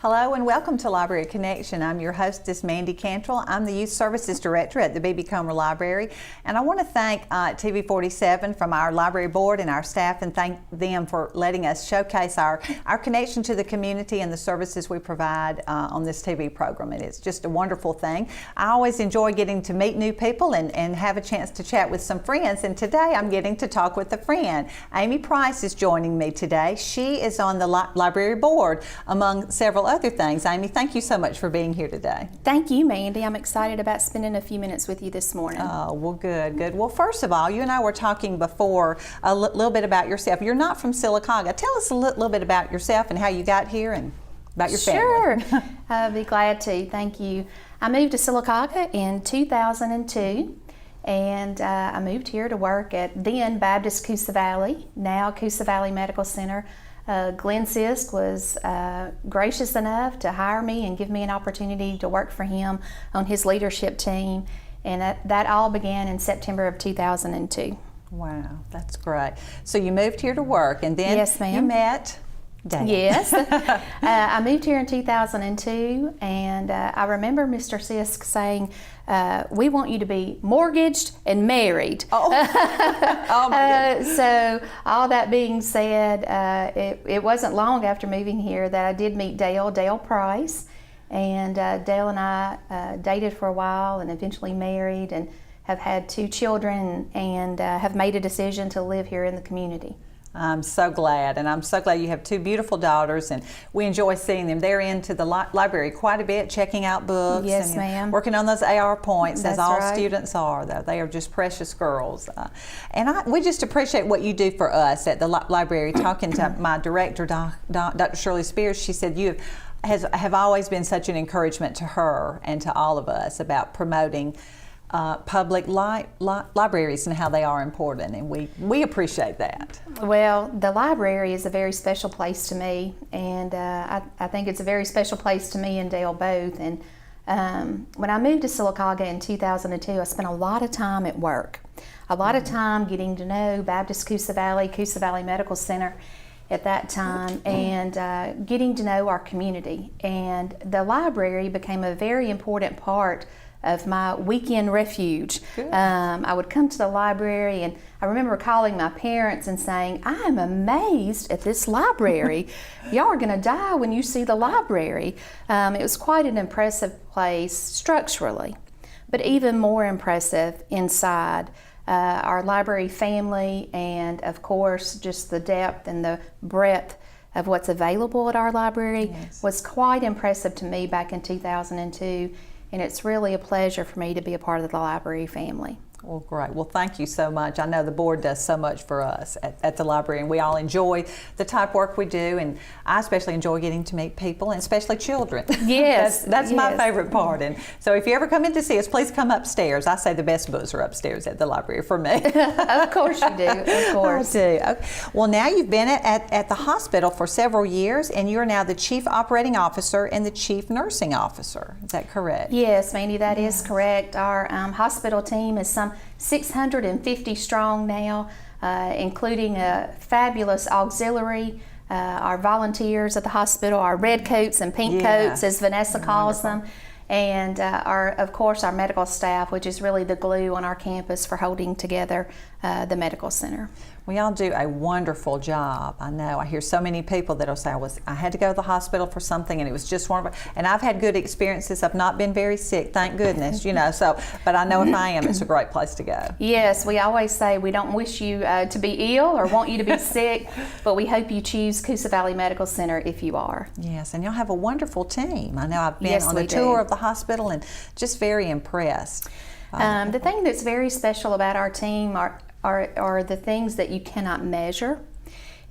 Hello and welcome to Library Connection. I'm your hostess, Mandy Cantrell. I'm the Youth Services Director at the B.B. Comer Library, and I want to thank TV47 from our library board and our staff, and thank them for letting us showcase our connection to the community and the services we provide on this TV program. And it's just a wonderful thing. I always enjoy getting to meet new people and have a chance to chat with some friends, and today I'm getting to talk with a friend. Amy Price is joining me today. She is on the library board, among several other things. Amy, thank you so much for being here today. Thank you, Mandy. I'm excited about spending a few minutes with you this morning. Oh, well, good. Well, first of all, you and I were talking before a little bit about yourself. You're not from Sylacauga. Tell us a little bit about yourself and how you got here and about your family. Sure. I'll be glad to. Thank you. I moved to Sylacauga in 2002. And I moved here to work at then Baptist Coosa Valley, now Coosa Valley Medical Center. Glenn Sisk was gracious enough to hire me and give me an opportunity to work for him on his leadership team. And that all began in September of 2002. Wow, that's great. So you moved here to work, and then yes, ma'am. You met Dad. Yes. I moved here in 2002, and I remember Mr. Sisk saying, we want you to be mortgaged and married. Oh, oh my goodness. So all that being said, it wasn't long after moving here that I did meet Dale Price, and Dale and I dated for a while and eventually married and have had 2 children and have made a decision to live here in the community. I'm so glad, and I'm so glad you have 2 beautiful daughters, and we enjoy seeing them. They're into the library quite a bit, checking out books. Yes, and ma'am. Working on those AR points, That's as all right. students are, though. They are just precious girls. We just appreciate what you do for us at the library. Talking to my director, Dr. Shirley Spears, she said you have always been such an encouragement to her and to all of us about promoting public libraries and how they are important, and we appreciate that. Well, the library is a very special place to me, and I think it's a very special place to me and Dale both. And when I moved to Sylacauga in 2002, I spent a lot of time at work, a lot of time getting to know Baptist Coosa Valley Medical Center at that time, and getting to know our community. And the library became a very important part of my weekend refuge. I would come to the library, and I remember calling my parents and saying, I'm amazed at this library. Y'all are going to die when you see the library. It was quite an impressive place structurally, but even more impressive inside. Our library family, and of course just the depth and the breadth of what's available at our library was quite impressive to me back in 2002. And it's really a pleasure for me to be a part of the library family. Well, great. Well, thank you so much. I know the board does so much for us at the library, and we all enjoy the type of work we do, and I especially enjoy getting to meet people, and especially children. Yes. That's my favorite part. And so if you ever come in to see us, please come upstairs. I say the best books are upstairs at the library for me. Of course you do. Of course. I do. Okay. Well, now you've been at the hospital for several years, and you're now the Chief Operating Officer and the Chief Nursing Officer. Is that correct? Yes, Mandy, that is correct. Our hospital team is some 650 strong now, including a fabulous auxiliary, our volunteers at the hospital, our red coats and pink coats, as Vanessa calls them, and of course our medical staff, which is really the glue on our campus for holding together the medical center. We all do a wonderful job. I know. I hear so many people that'll say, I had to go to the hospital for something, and it was just wonderful. And I've had good experiences. I've not been very sick, thank goodness, So, but I know if I am, it's a great place to go. Yes, we always say we don't wish you to be ill or want you to be sick, but we hope you choose Coosa Valley Medical Center if you are. Yes, and you'll have a wonderful team. I know I've been on a tour of the hospital and just very impressed. The thing that's very special about our team are the things that you cannot measure,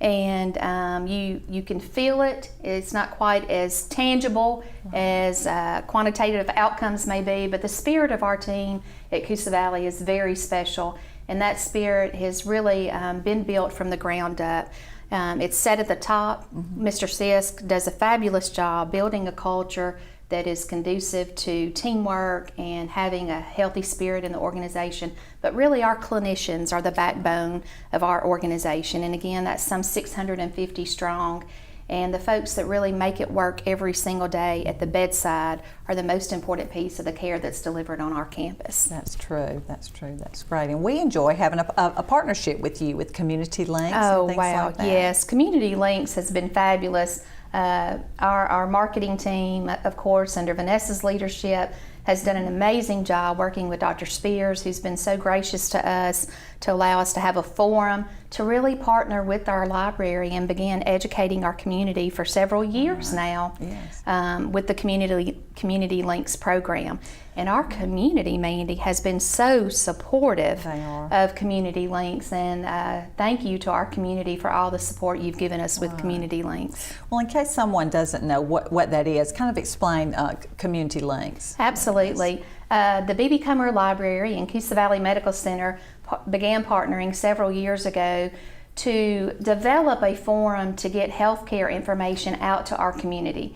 and you can feel it. It's not quite as tangible as quantitative outcomes may be, but the spirit of our team at Coosa Valley is very special, and that spirit has really been built from the ground up. It's set at the top. Mr. Sisk does a fabulous job building a culture that is conducive to teamwork and having a healthy spirit in the organization. But really our clinicians are the backbone of our organization. And again, that's some 650 strong. And the folks that really make it work every single day at the bedside are the most important piece of the care that's delivered on our campus. That's true. That's true. That's great. And we enjoy having a partnership with you with Community Links and things like that. Yes. Community Links has been fabulous. Our marketing team, of course, under Vanessa's leadership, has done an amazing job working with Dr. Spears, who's been so gracious to us to allow us to have a forum to really partner with our library and begin educating our community for several years now. Yes. With the Community Links program. And our community, Mandy, has been so supportive of Community Links, and thank you to our community for all the support you've given us with Community Links. Well, in case someone doesn't know what that is, kind of explain Community Links. Absolutely. The B.B. Comer Library and Coosa Valley Medical Center began partnering several years ago to develop a forum to get healthcare information out to our community.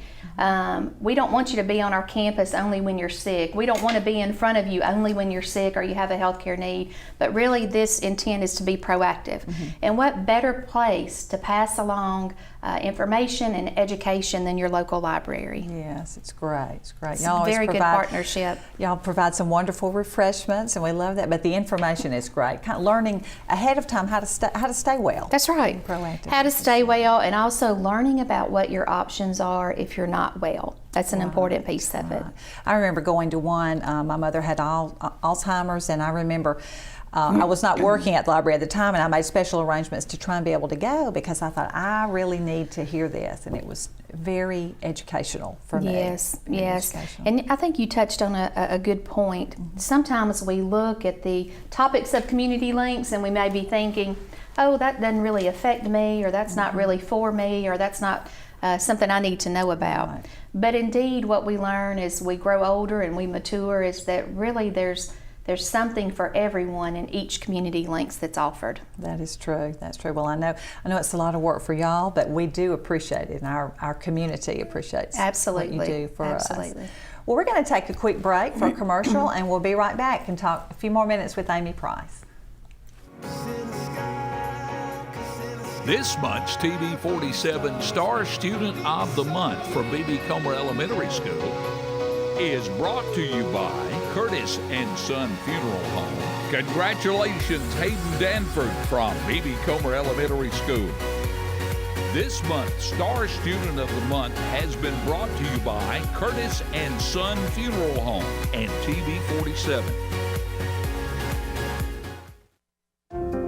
We don't want you to be on our campus only when you're sick. We don't want to be in front of you only when you're sick or you have a healthcare need, but really this intent is to be proactive. And what better place to pass along information and education than your local library? Yes, it's great. It's great. It's a very good partnership. Y'all provide some wonderful refreshments, and we love that. But the information is great. Kind of learning ahead of time how to stay well. That's right. Proactive. How to stay well, and also learning about what your options are if you're not well. That's an important piece of it. I remember going to one. My mother had Alzheimer's, and I remember. I was not working at the library at the time, and I made special arrangements to try and be able to go because I thought I really need to hear this, and it was very educational for me. Yes. And I think you touched on a good point. Sometimes we look at the topics of Community Links and we may be thinking, oh, that doesn't really affect me, or that's not really for me, or that's not something I need to know about. Right. But indeed, what we learn as we grow older and we mature is that really there's something for everyone in each Community Links that's offered. That is true. That's true. Well, I know it's a lot of work for y'all, but we do appreciate it, and our community appreciates what you do for us. Well, we're going to take a quick break for a commercial, and we'll be right back and talk a few more minutes with Amy Price. This month's TV 47 Star Student of the Month for B.B. Comer Elementary School is brought to you by Curtis and Son Funeral Home. Congratulations, Hayden Danford from B.B. Comer Elementary School. This month's Star Student of the Month has been brought to you by Curtis and Son Funeral Home and TV 47.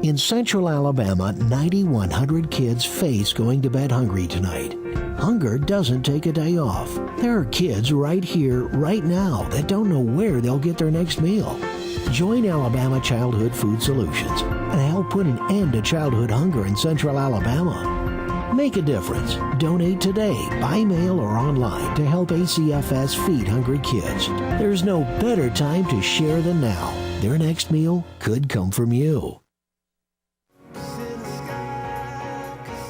In Central Alabama, 9,100 kids face going to bed hungry tonight. Hunger doesn't take a day off. There are kids right here, right now, that don't know where they'll get their next meal. Join Alabama Childhood Food Solutions and help put an end to childhood hunger in Central Alabama. Make a difference. Donate today, by mail or online, to help ACFS feed hungry kids. There's no better time to share than now. Their next meal could come from you.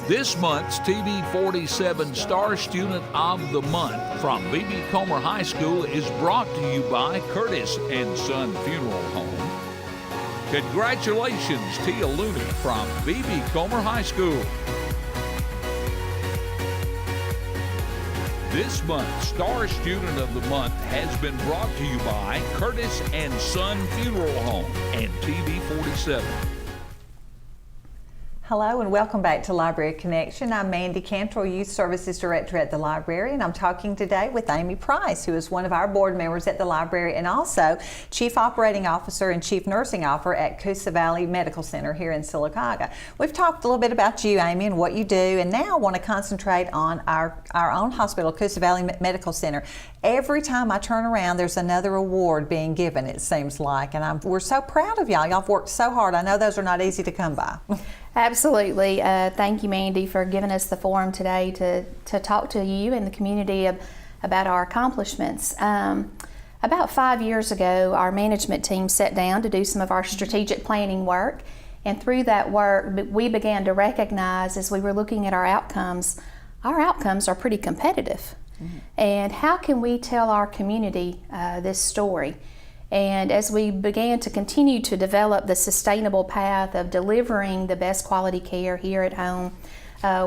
This month's TV 47 Star Student of the Month from B.B. Comer High School is brought to you by Curtis and Son Funeral Home. Congratulations, Tia Looney from B.B. Comer High School. This month's Star Student of the Month has been brought to you by Curtis and Son Funeral Home and TV 47. Hello and welcome back to Library Connection. I'm Mandy Cantrell, Youth Services Director at the library, and I'm talking today with Amy Price, who is one of our board members at the library and also Chief Operating Officer and Chief Nursing Officer at Coosa Valley Medical Center here in Sylacauga. We've talked a little bit about you, Amy, and what you do, and now I want to concentrate on our own hospital, Coosa Valley Medical Center. Every time I turn around, there's another award being given, it seems like, and we're so proud of y'all. Y'all have worked so hard. I know those are not easy to come by. Absolutely. Thank you, Mandy, for giving us the forum today to talk to you and the community about our accomplishments. About 5 years ago, our management team sat down to do some of our strategic planning work, and through that work, we began to recognize as we were looking at our outcomes are pretty competitive. Mm-hmm. And how can we tell our community this story? And as we began to continue to develop the sustainable path of delivering the best quality care here at home,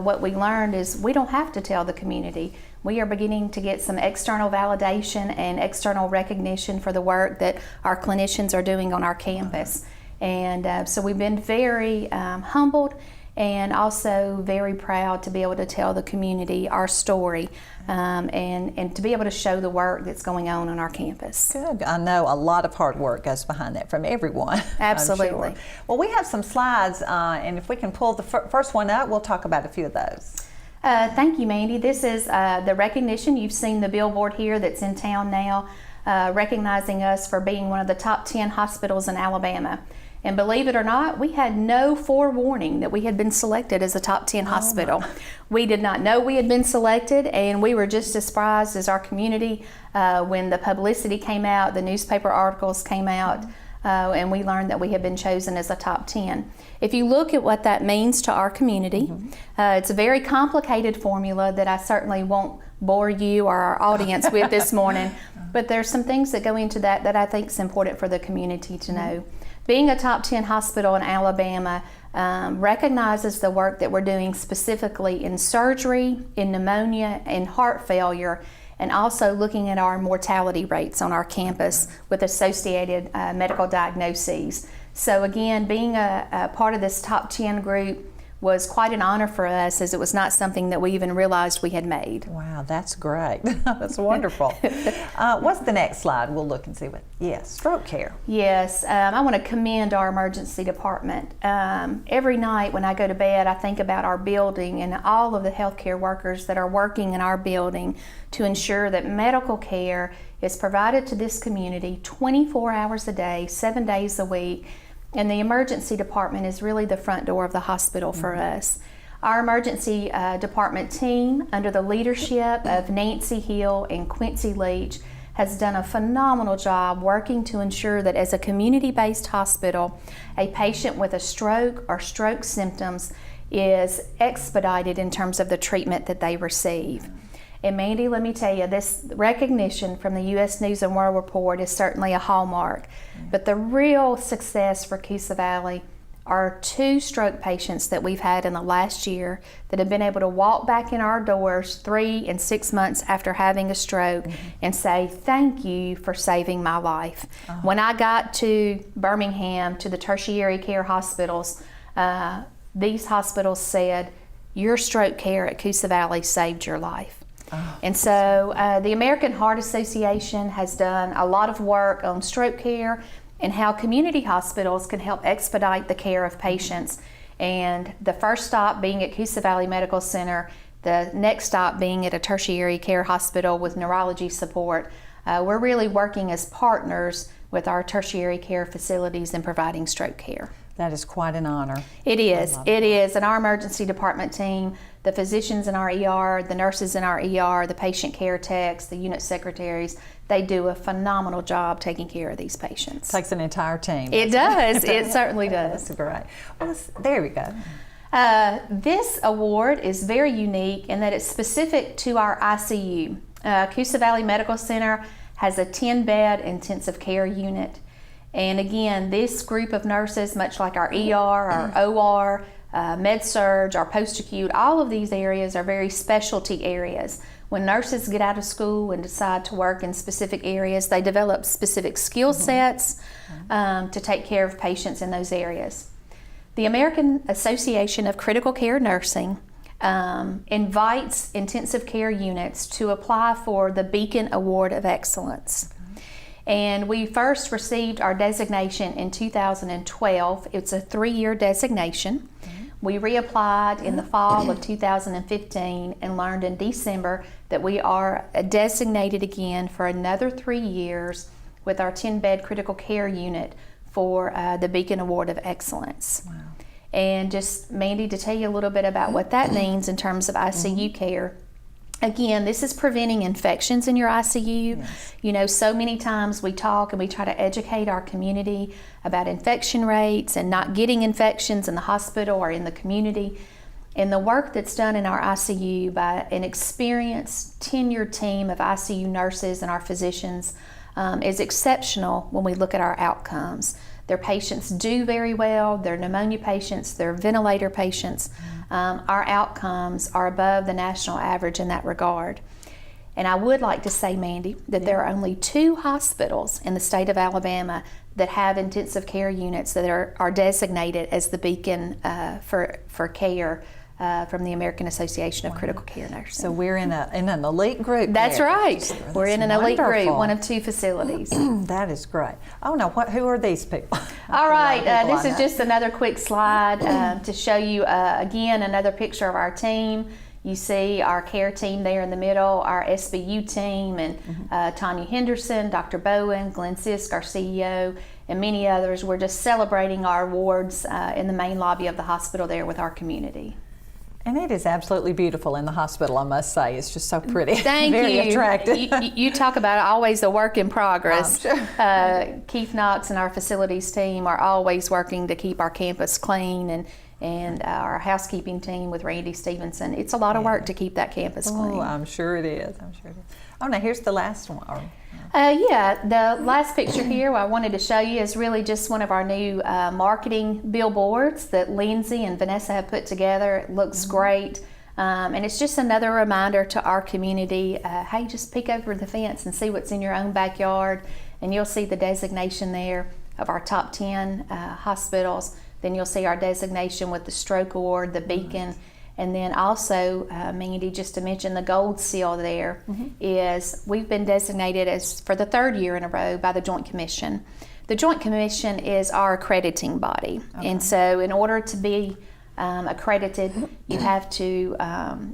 what we learned is we don't have to tell the community. We are beginning to get some external validation and external recognition for the work that our clinicians are doing on our campus. And so we've been very humbled and also very proud to be able to tell the community our story and to be able to show the work that's going on our campus. Good. I know a lot of hard work goes behind that from everyone. Absolutely. I'm sure. Well, we have some slides, and if we can pull the first one up, we'll talk about a few of those. Thank you, Mandy. This is the recognition. You've seen the billboard here that's in town now, recognizing us for being one of the top 10 hospitals in Alabama. And believe it or not, we had no forewarning that we had been selected as a top 10 hospital. We did not know we had been selected, and we were just as surprised as our community when the publicity came out, the newspaper articles came out, and we learned that we had been chosen as a top 10. If you look at what that means to our community, it's a very complicated formula that I certainly won't bore you or our audience with this morning, but there's some things that go into that that I think is important for the community to know. Being a top 10 hospital in Alabama recognizes the work that we're doing specifically in surgery, in pneumonia, and heart failure, and also looking at our mortality rates on our campus with associated medical diagnoses. So again, being a part of this top 10 group was quite an honor for us, as it was not something that we even realized we had made. Wow, that's great. That's wonderful. What's the next slide? We'll look and see what. Yes, stroke care. Yes, I want to commend our emergency department. Every night when I go to bed, I think about our building and all of the healthcare workers that are working in our building to ensure that medical care is provided to this community 24 hours a day, 7 days a week. And the emergency department is really the front door of the hospital for us. Our emergency department team, under the leadership of Nancy Hill and Quincy Leach, has done a phenomenal job working to ensure that as a community-based hospital, a patient with a stroke or stroke symptoms is expedited in terms of the treatment that they receive. And Mandy, let me tell you, this recognition from the U.S. News and World Report is certainly a hallmark. But the real success for Coosa Valley are 2 stroke patients that we've had in the last year that have been able to walk back in our doors 3 and 6 months after having a stroke and say, thank you for saving my life. When I got to Birmingham, to the tertiary care hospitals, these hospitals said, your stroke care at Coosa Valley saved your life. And so the American Heart Association has done a lot of work on stroke care and how community hospitals can help expedite the care of patients. And the first stop being at Coosa Valley Medical Center, the next stop being at a tertiary care hospital with neurology support. We're really working as partners with our tertiary care facilities in providing stroke care. That is quite an honor. It is. It is. And our emergency department team, the physicians in our ER, the nurses in our ER, the patient care techs, the unit secretaries, they do a phenomenal job taking care of these patients. Takes an entire team. It does. It certainly does. That's great. Well, there we go. This award is very unique in that it's specific to our ICU. Coosa Valley Medical Center has a 10-bed intensive care unit. And again, this group of nurses, much like our ER, our OR, med-surg, our post-acute, all of these areas are very specialty areas. When nurses get out of school and decide to work in specific areas, they develop specific skill sets to take care of patients in those areas. The American Association of Critical Care Nursing invites intensive care units to apply for the Beacon Award of Excellence. And we first received our designation in 2012. It's a 3-year designation. We reapplied in the fall of 2015 and learned in December that we are designated again for another 3 years with our 10-bed critical care unit for the Beacon Award of Excellence. Wow. And just, Mandy, to tell you a little bit about what that means in terms of ICU care. Again, this is preventing infections in your ICU. Yes. You know, so many times we talk and we try to educate our community about infection rates and not getting infections in the hospital or in the community. And the work that's done in our ICU by an experienced, tenured team of ICU nurses and our physicians is exceptional when we look at our outcomes. Their patients do very well. Their pneumonia patients, their ventilator patients, our outcomes are above the national average in that regard. And I would like to say, Mandy, that there are only 2 hospitals in the state of Alabama that have intensive care units that are designated as the beacon for care from the American Association of Critical Care Nurses. So we're in an elite group. That's there. right. We're in an elite group, wonderful. one of 2 facilities. That is great. Oh no, who are these people? All right, this I is know. just another quick slide to show you again another picture of our team. You see our care team there in the middle, our SBU team, and Tanya Henderson, Dr. Bowen, Glenn Sisk, our CEO, and many others. We're just celebrating our awards in the main lobby of the hospital there with our community. And it is absolutely beautiful in the hospital, I must say. It's just so pretty. Thank Very you. attractive. You talk about always a work in progress. I'm sure. Keith Knox and our facilities team are always working to keep our campus clean, and our housekeeping team with Randy Stevenson. It's a lot of work to keep that campus clean. Oh, I'm sure it is. Oh, now here's the last one. Yeah, the last picture here I wanted to show you is really just one of our new marketing billboards that Lindsay and Vanessa have put together. It looks great. And it's just another reminder to our community, hey, just peek over the fence and see what's in your own backyard, and you'll see the designation there of our top 10 hospitals. Then you'll see our designation with the Stroke Award, the Beacon, and then also, Mandy, just to mention the gold seal there, is we've been designated as for the 3rd year in a row by the Joint Commission. The Joint Commission is our accrediting body, and so in order to be accredited, you have to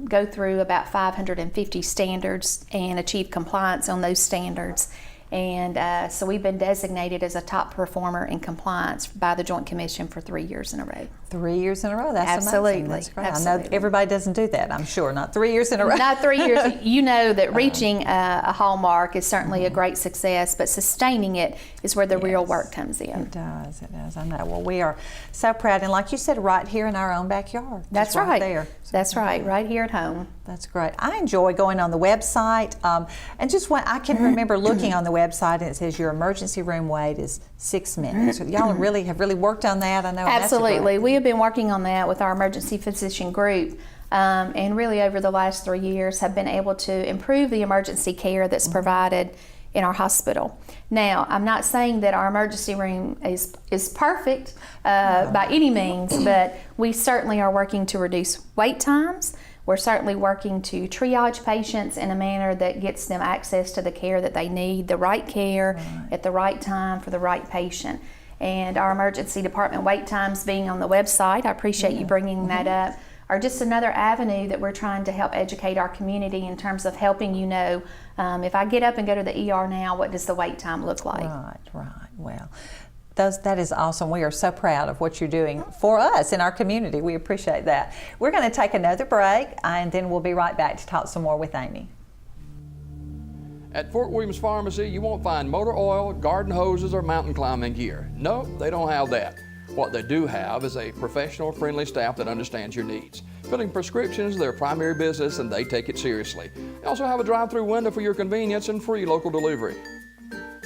go through about 550 standards and achieve compliance on those standards. And so we've been designated as a top performer in compliance by the Joint Commission for 3 years in a row. 3 years in a row. That's Absolutely. amazing. That's great. Absolutely. I know everybody doesn't do that, I'm sure. Not 3 years in a row. Not 3 years. You know that reaching a hallmark is certainly a great success, but sustaining it is where the real work comes in. It does. I know. Well, we are so proud, and like you said, right here in our own backyard. That's Just right. there. That's right. Right here at home. That's great. I enjoy going on the website, and just when I can remember looking on the website, and it says your emergency room wait is 6 minutes. So y'all have really worked on that. I know. Absolutely. We have been working on that with our emergency physician group, and really over the last 3 years have been able to improve the emergency care that's provided in our hospital. Now, I'm not saying that our emergency room is perfect by any means, but we certainly are working to reduce wait times. We're certainly working to triage patients in a manner that gets them access to the care that they need, the right care at the right time for the right patient. And our emergency department wait times being on the website, I appreciate you bringing that up, are just another avenue that we're trying to help educate our community in terms of helping you know, if I get up and go to the ER now, what does the wait time look like? Right. Well, that is awesome. We are so proud of what you're doing for us in our community. We appreciate that. We're going to take another break, and then we'll be right back to talk some more with Amy. At Fort Williams Pharmacy, you won't find motor oil, garden hoses, or mountain climbing gear. No, they don't have that. What they do have is a professional, friendly staff that understands your needs. Filling prescriptions is their primary business, and they take it seriously. They also have a drive-through window for your convenience and free local delivery.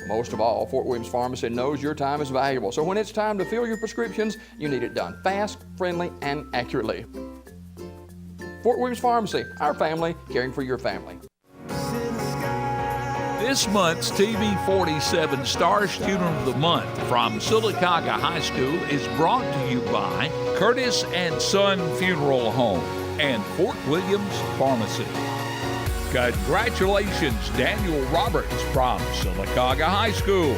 Most of all, Fort Williams Pharmacy knows your time is valuable, so when it's time to fill your prescriptions, you need it done fast, friendly, and accurately. Fort Williams Pharmacy, our family, caring for your family. This month's TV 47 Star Student of the Month from Sylacauga High School is brought to you by Curtis and Son Funeral Home and Fort Williams Pharmacy. Congratulations, Daniel Roberts from Sylacauga High School.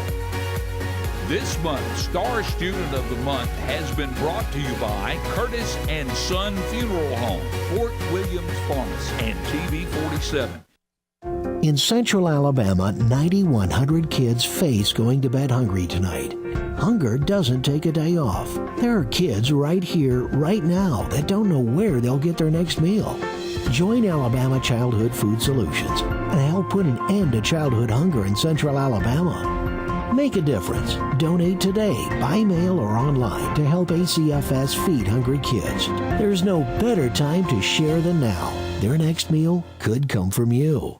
This month's Star Student of the Month has been brought to you by Curtis and Son Funeral Home, Fort Williams Pharmacy, and TV 47. In Central Alabama, 9,100 kids face going to bed hungry tonight. Hunger doesn't take a day off. There are kids right here, right now, that don't know where they'll get their next meal. Join Alabama Childhood Food Solutions and help put an end to childhood hunger in Central Alabama. Make a difference. Donate today, by mail or online, to help ACFS feed hungry kids. There's no better time to share than now. Their next meal could come from you.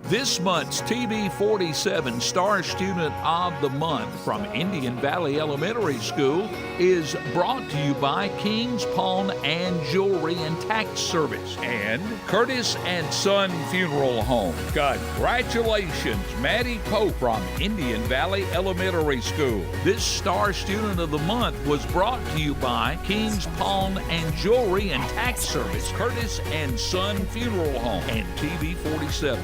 This month's TV47 Star Student of the Month from Indian Valley Elementary School is brought to you by King's Pawn and Jewelry and Tax Service and Curtis and Son Funeral Home. Congratulations, Maddie Pope from Indian Valley Elementary School. This Star Student of the Month was brought to you by King's Pawn and Jewelry and Tax Service, Curtis and Son Funeral Home, and TV47.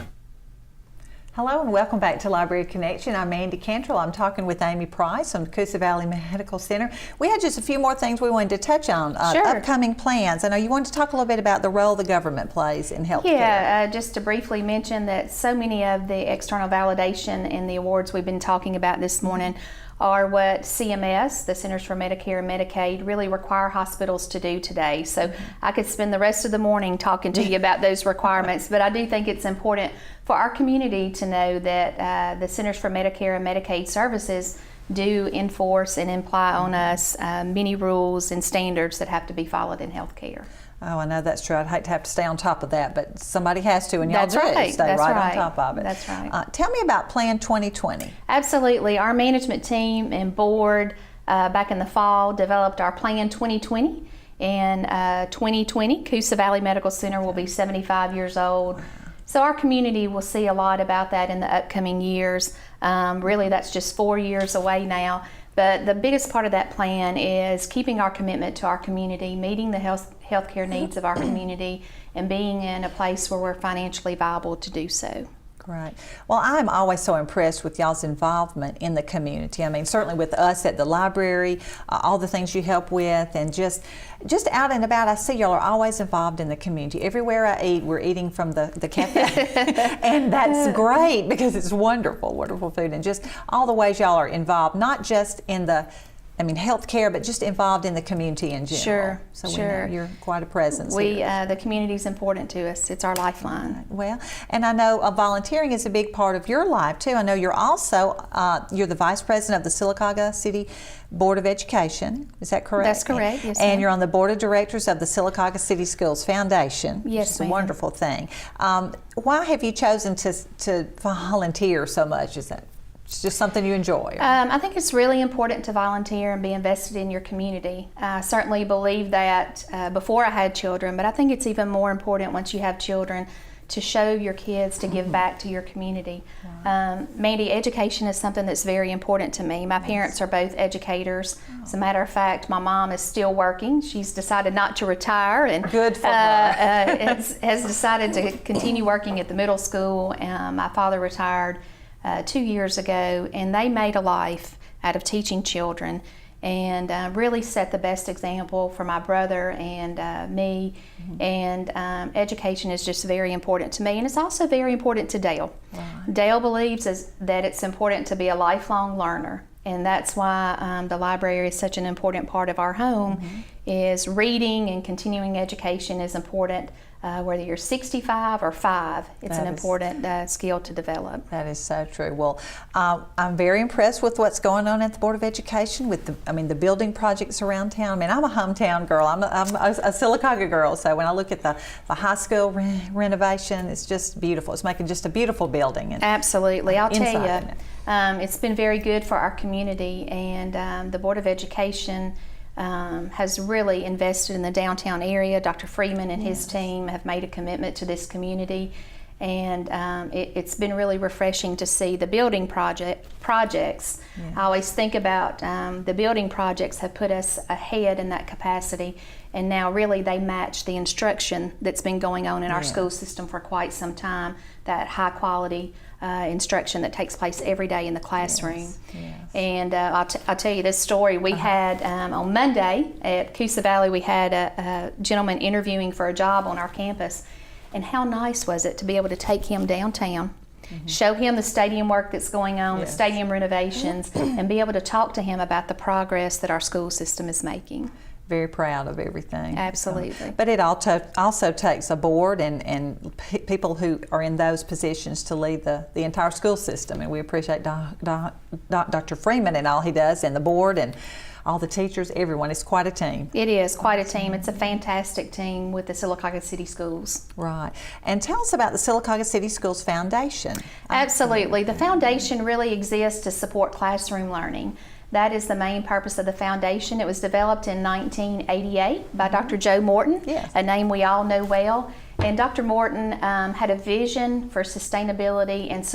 Hello and welcome back to Library Connection. I'm Mandy Cantrell. I'm talking with Amy Price from the Coosa Valley Medical Center. We had just a few more things we wanted to touch on. Sure. Upcoming plans. I know you wanted to talk a little bit about the role the government plays in healthcare. Yeah, just to briefly mention that so many of the external validation and the awards we've been talking about this morning are what CMS, the Centers for Medicare and Medicaid, really require hospitals to do today. So I could spend the rest of the morning talking to you about those requirements, but I do think it's important for our community to know that the Centers for Medicare and Medicaid Services do enforce and imply on us many rules and standards that have to be followed in healthcare. Oh, I know that's true. I'd hate to have to stay on top of that, but somebody has to, and y'all That's do right. stay That's right right. on top of it. That's right. Tell me about Plan 2020. Absolutely. Our management team and board back in the fall developed our Plan 2020. In 2020, Coosa Valley Medical Center will be 75 years old. So our community will see a lot about that in the upcoming years. Really, that's just 4 years away now. But the biggest part of that plan is keeping our commitment to our community, meeting the healthcare needs of our community, and being in a place where we're financially viable to do so. Right. Well, I'm always so impressed with y'all's involvement in the community. I mean, certainly with us at the library, all the things you help with, and just out and about, I see y'all are always involved in the community. Everywhere I eat, we're eating from the cafe. And that's great because it's wonderful, wonderful food. And just all the ways y'all are involved, not just in healthcare, but just involved in the community in general. Sure, so sure. We know you're quite a presence here. The community is important to us. It's our lifeline. Well, and I know volunteering is a big part of your life too. I know you're also you're the vice president of the Sylacauga City Board of Education. Is that correct? That's correct. Yes, and ma'am. you're on the board of directors of the Sylacauga City Schools Foundation. Yes, which is a ma'am. wonderful thing. Why have you chosen to volunteer so much? Is that it's just something you enjoy? I think it's really important to volunteer and be invested in your community. I certainly believe that before I had children, but I think it's even more important once you have children to show your kids to give back to your community. Mandy, education is something that's very important to me. My parents are both educators. As a matter of fact, my mom is still working. She's decided not to retire, and Good for her. has decided to continue working at the middle school. My father retired 2 years ago, and they made a life out of teaching children and really set the best example for my brother and me. And education is just very important to me, and it's also very important to Dale. Right. Dale believes that it's important to be a lifelong learner, and that's why the library is such an important part of our home. Is reading and continuing education is important. Whether you're 65 or 5, it's an important skill to develop. That is so true. Well, I'm very impressed with what's going on at the Board of Education with the building projects around town. I mean, I'm a hometown girl. I'm a Sylacauga girl, so when I look at the high school renovation, it's just beautiful. It's making just a beautiful building. And absolutely. I'll tell inside you, it's been very good for our community, and the Board of Education has really invested in the downtown area. Dr. Freeman and his team have made a commitment to this community, and it's been really refreshing to see the building projects. I always think about the building projects have put us ahead in that capacity, and now really they match the instruction that's been going on in our school system for quite some time, that high quality instruction that takes place every day in the classroom. And I'll tell you this story. We had on Monday at Coosa Valley, we had a gentleman interviewing for a job on our campus, and how nice was it to be able to take him downtown, show him the stadium work that's going on, the stadium renovations, and be able to talk to him about the progress that our school system is making. very proud of everything. Absolutely. But it also takes a board and people who are in those positions to lead the entire school system. And we appreciate Dr. Freeman and all he does, and the board and all the teachers, everyone. It's quite a team. It is quite a team. It's a fantastic team with the Sylacauga City Schools. Right. And tell us about the Sylacauga City Schools Foundation. Absolutely. The foundation really exists to support classroom learning. That is the main purpose of the foundation. It was developed in 1988 by Dr. Joe Morton, Yes. a name we all know well. And Dr. Morton had a vision for sustainability and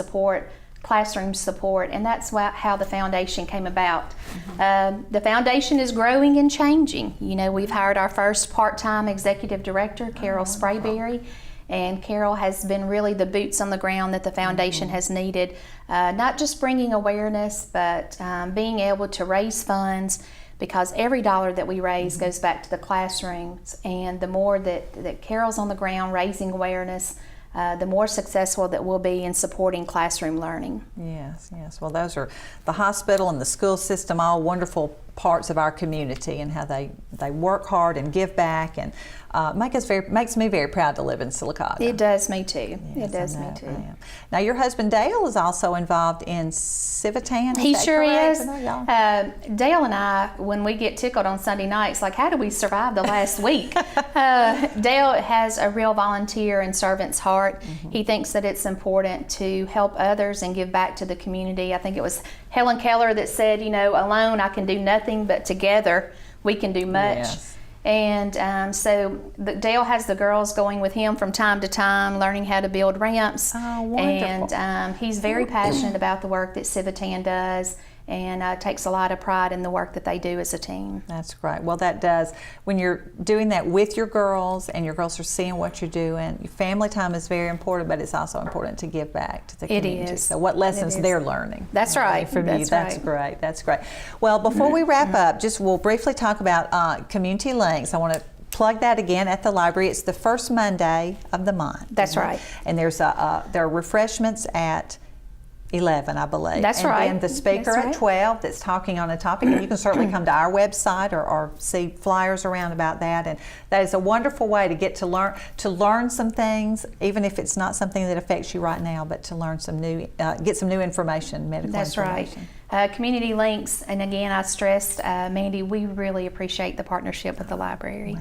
classroom support, and that's how the foundation came about. The foundation is growing and changing. You know, we've hired our first part-time executive director, Carol Sprayberry, and Carol has been really the boots on the ground that the foundation has needed, not just bringing awareness, but being able to raise funds, because every dollar that we raise goes back to the classrooms, and the more that Carol's on the ground raising awareness, the more successful that we'll be in supporting classroom learning. Yes, yes. Well, those are the hospital and the school system, all wonderful parts of our community, and how they work hard and give back, and makes me very proud to live in Sylacauga. It does me too. Yes, It does I me know, too. I am. Now, your husband Dale is also involved in Civitan. He sure is. Y'all? Dale and I, when we get tickled on Sunday nights, like, how did we survive the last week? Dale has a real volunteer and servant's heart. He thinks that it's important to help others and give back to the community. I think it was Helen Keller that said, you know, alone I can do nothing, but together we can do much. Yes. And so Dale has the girls going with him from time to time, learning how to build ramps. Oh, wonderful. And he's very passionate about the work that Civitan does, and takes a lot of pride in the work that they do as a team. That's great. Well, that does, when you're doing that with your girls and your girls are seeing what you're doing, family time is very important, but it's also important to give back to the community. It is. So what lessons It is. they're learning. That's right. From you. That's That's right. great. That's great. Well, before we wrap up, we'll briefly talk about community links. I want to plug that again at the library. It's the first Monday of the month. That's right. And there are refreshments at 11, I believe. That's right. And then the speaker That's at right. 12 that's talking on a topic. And you can certainly come to our website or see flyers around about that. And that is a wonderful way to get to learn some things, even if it's not something that affects you right now, but to learn some new, get some new information, medical That's information. right. Community links, and again, I stressed, Mandy, we really appreciate the partnership with the library.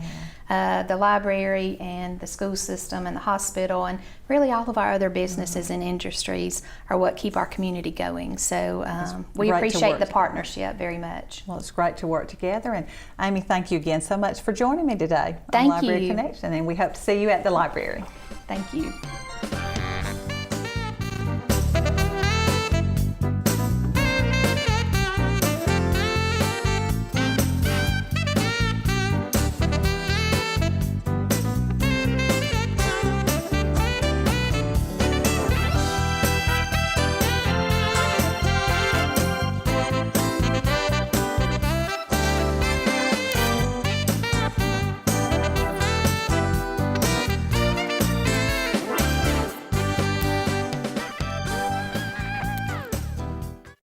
The library and the school system and the hospital and really all of our other businesses and industries are what keep our community going. So we great to appreciate work the together. partnership very much. Well, it's great to work together. And Amy, thank you again so much for joining me today on Thank Library you. Connection. And we hope to see you at the library. Thank you.